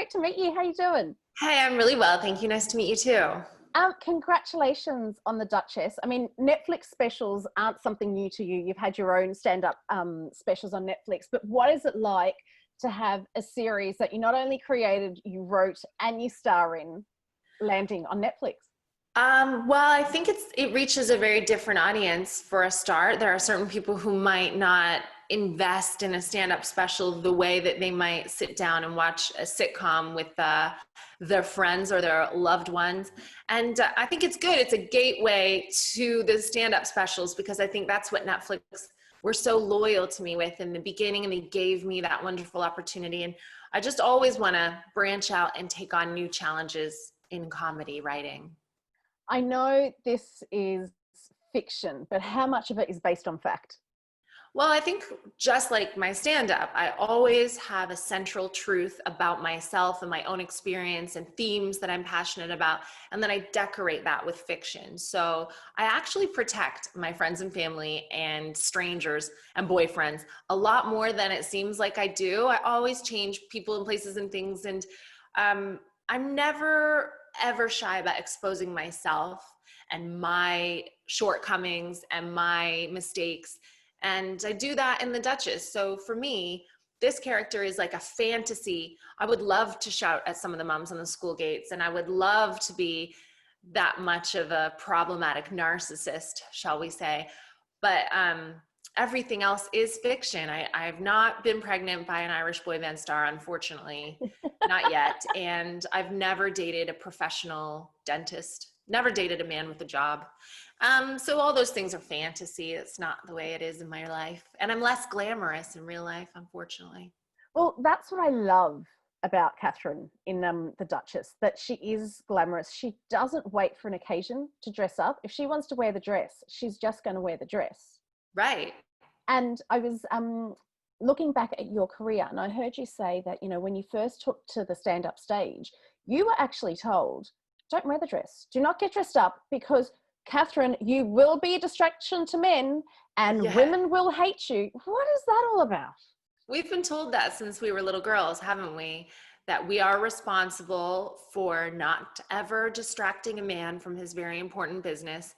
great to meet you. How you doing? Hey, I'm really well. Thank you. Nice to meet you too. Congratulations on the Duchess. I mean, Netflix specials aren't something new to you. You've had your own stand-up specials on Netflix, but what is it like to have a series that you not only created, you wrote, and you star in, landing on Netflix? Well, I think it reaches a very different audience for a start. There are certain people who might not invest in a stand-up special the way that they might sit down and watch a sitcom with their friends or their loved ones. And I think it's good. It's a gateway to the stand-up specials because I think that's what Netflix were so loyal to me with in the beginning, and they gave me that wonderful opportunity. And I just always want to branch out and take on new challenges in comedy writing. I know this is fiction, but how much of it is based on fact? Well, I think just like my stand-up, I always have a central truth about myself and my own experience and themes that I'm passionate about, and then I decorate that with fiction. So I actually protect my friends and family and strangers and boyfriends a lot more than it seems like I do. I always change people and places and things, and I'm never ever shy about exposing myself and my shortcomings and my mistakes. And I do that in the Duchess. So for me, this character is like a fantasy. I would love to shout at some of the moms on the school gates, and I would love to be that much of a problematic narcissist, shall we say. But everything else is fiction. I've not been pregnant by an Irish boy band star, unfortunately, not yet. And I've never dated a professional dentist, never dated a man with a job. So all those things are fantasy. It's not the way it is in my life. And I'm less glamorous in real life, unfortunately. Well, that's what I love about Katherine in the Duchess, that she is glamorous. She doesn't wait for an occasion to dress up. If she wants to wear the dress, she's just going to wear the dress. Right. And I was looking back at your career, and I heard you say that, you know, when you first took to the stand-up stage, you were actually told, don't wear the dress. Do not get dressed up because, Katherine, you will be a distraction to men and women will hate you. What is that all about? We've been told that since we were little girls, haven't we? That we are responsible for not ever distracting a man from his very important business.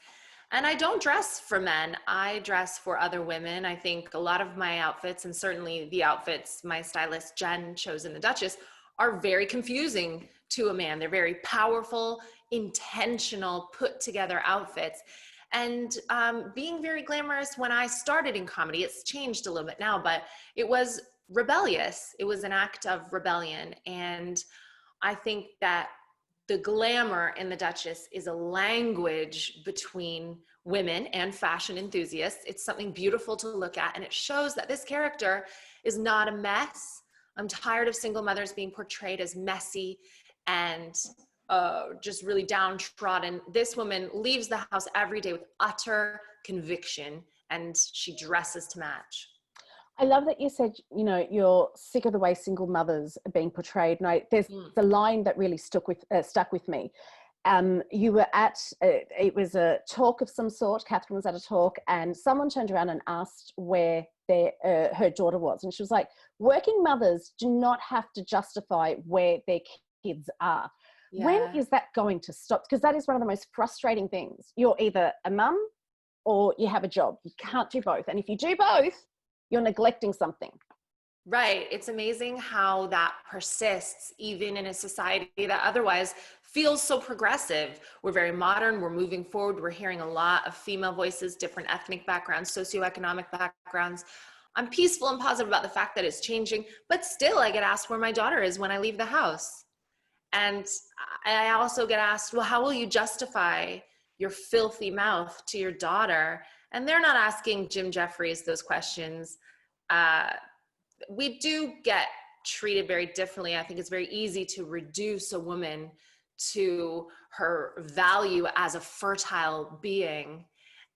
And I don't dress for men. I dress for other women. I think a lot of my outfits, and certainly the outfits my stylist Jen chose in the Duchess, are very confusing to a man. They're very powerful, intentional, put together outfits. And being very glamorous when I started in comedy, it's changed a little bit now, but it was rebellious. It was an act of rebellion. And I think that the glamour in the Duchess is a language between women and fashion enthusiasts. It's something beautiful to look at, and it shows that this character is not a mess. I'm tired of single mothers being portrayed as messy and just really downtrodden. This woman leaves the house every day with utter conviction, and she dresses to match. I love that you said, you know, you're sick of the way single mothers are being portrayed. No, there's the line that really stuck with me. You were at, it was a talk of some sort. Katherine was at a talk, and someone turned around and asked where her daughter was. And she was like, working mothers do not have to justify where their kids are. Yeah. When is that going to stop? Because that is one of the most frustrating things. You're either a mum or you have a job. You can't do both. And if you do both, you're neglecting something. Right. It's amazing how that persists even in a society that otherwise feels so progressive. We're very modern. We're moving forward. We're hearing a lot of female voices, different ethnic backgrounds, socioeconomic backgrounds. I'm peaceful and positive about the fact that it's changing, but still I get asked where my daughter is when I leave the house. And I also get asked, well, how will you justify your filthy mouth to your daughter? And they're not asking Jim Jeffries those questions. We do get treated very differently. I think it's very easy to reduce a woman to her value as a fertile being.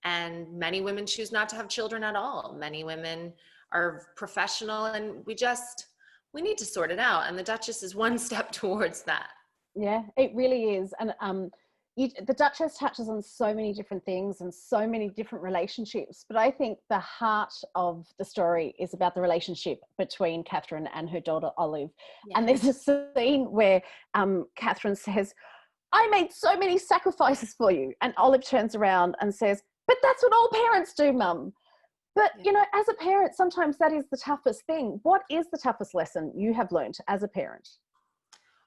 And many women choose not to have children at all. Many women are professional, and we need to sort it out. And the Duchess is one step towards that. Yeah, it really is. And the Duchess touches on so many different things and so many different relationships, but I think the heart of the story is about the relationship between Catherine and her daughter Olive. Yeah. And there's a scene where Catherine says, I made so many sacrifices for you. And Olive turns around and says, but that's what all parents do, Mum. But, you know, as a parent, sometimes that is the toughest thing. What is the toughest lesson you have learned as a parent?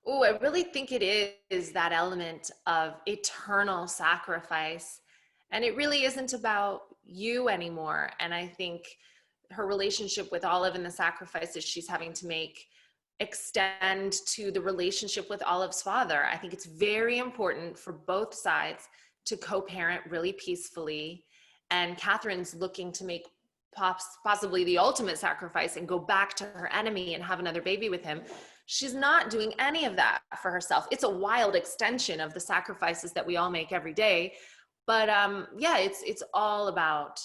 Oh, I really think it is that element of eternal sacrifice. And it really isn't about you anymore. And I think her relationship with Olive and the sacrifices she's having to make extend to the relationship with Olive's father. I think it's very important for both sides to co-parent really peacefully. And Catherine's looking to make possibly the ultimate sacrifice and go back to her enemy and have another baby with him. She's not doing any of that for herself. It's a wild extension of the sacrifices that we all make every day. But yeah, it's all about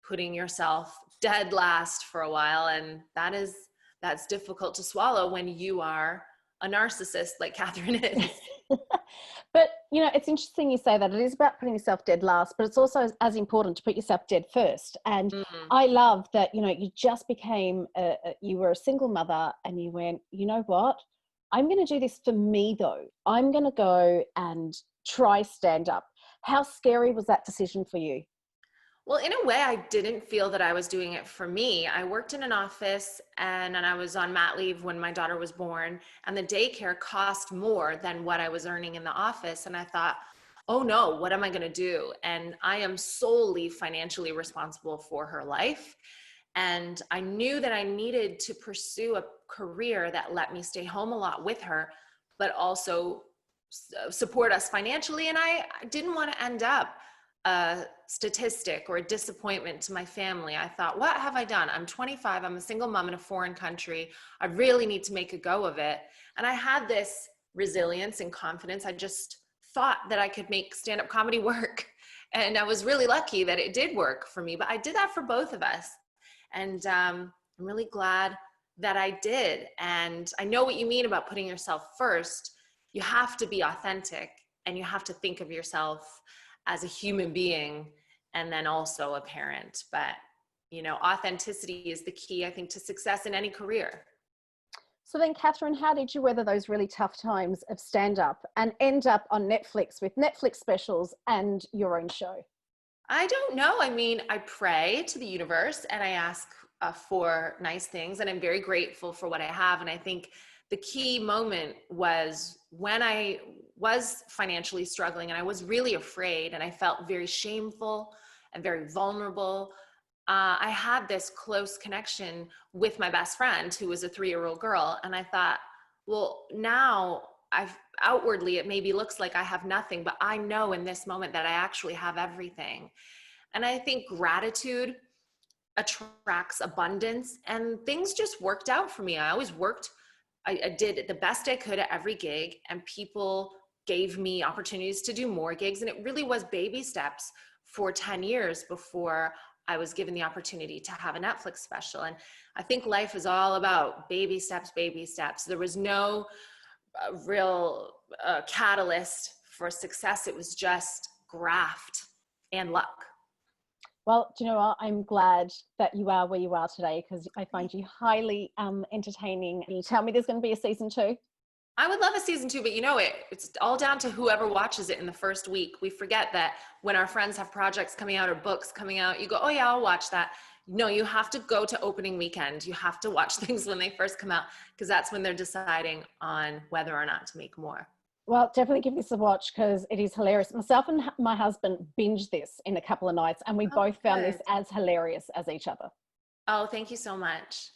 putting yourself dead last for a while. And that's difficult to swallow when you are a narcissist like Catherine is. But, you know, it's interesting you say that. It is about putting yourself dead last, but it's also as important to put yourself dead first. And I love that, you know, you just became, you were a single mother and you went, you know what? I'm going to do this for me, though. I'm going to go and try stand up. How scary was that decision for you? Well, in a way, I didn't feel that I was doing it for me. I worked in an office and I was on mat leave when my daughter was born, and the daycare cost more than what I was earning in the office. And I thought, oh no, what am I going to do? And I am solely financially responsible for her life. And I knew that I needed to pursue a career that let me stay home a lot with her, but also support us financially. And I didn't want to end up a statistic or a disappointment to my family. I thought, what have I done? I'm 25, I'm a single mom in a foreign country. I really need to make a go of it. And I had this resilience and confidence. I just thought that I could make stand-up comedy work. And I was really lucky that it did work for me, but I did that for both of us. And I'm really glad that I did. And I know what you mean about putting yourself first. You have to be authentic and you have to think of yourself as a human being and then also a parent. But, you know, authenticity is the key, I think, to success in any career. So then, Catherine, how did you weather those really tough times of stand-up and end up on Netflix with Netflix specials and your own show? I don't know. I mean, I pray to the universe and I ask for nice things, and I'm very grateful for what I have. And I think the key moment was when I was financially struggling and I was really afraid and I felt very shameful and very vulnerable. I had this close connection with my best friend who was a 3-year-old girl. And I thought, well, now outwardly, it maybe looks like I have nothing, but I know in this moment that I actually have everything. And I think gratitude attracts abundance, and things just worked out for me. I always worked. I did the best I could at every gig, and people gave me opportunities to do more gigs. And it really was baby steps for 10 years before I was given the opportunity to have a Netflix special. And I think life is all about baby steps, baby steps. There was no real catalyst for success. It was just graft and luck. Well, do you know what? I'm glad that you are where you are today, because I find you highly entertaining. Can you tell me there's going to be a season 2? I would love a season 2, but you know, it's all down to whoever watches it in the first week. We forget that when our friends have projects coming out or books coming out, you go, oh yeah, I'll watch that. No, you have to go to opening weekend. You have to watch things when they first come out, because that's when they're deciding on whether or not to make more. Well, definitely give this a watch because it is hilarious. Myself and my husband binged this in a couple of nights, and we both found this as hilarious as each other. Oh, thank you so much.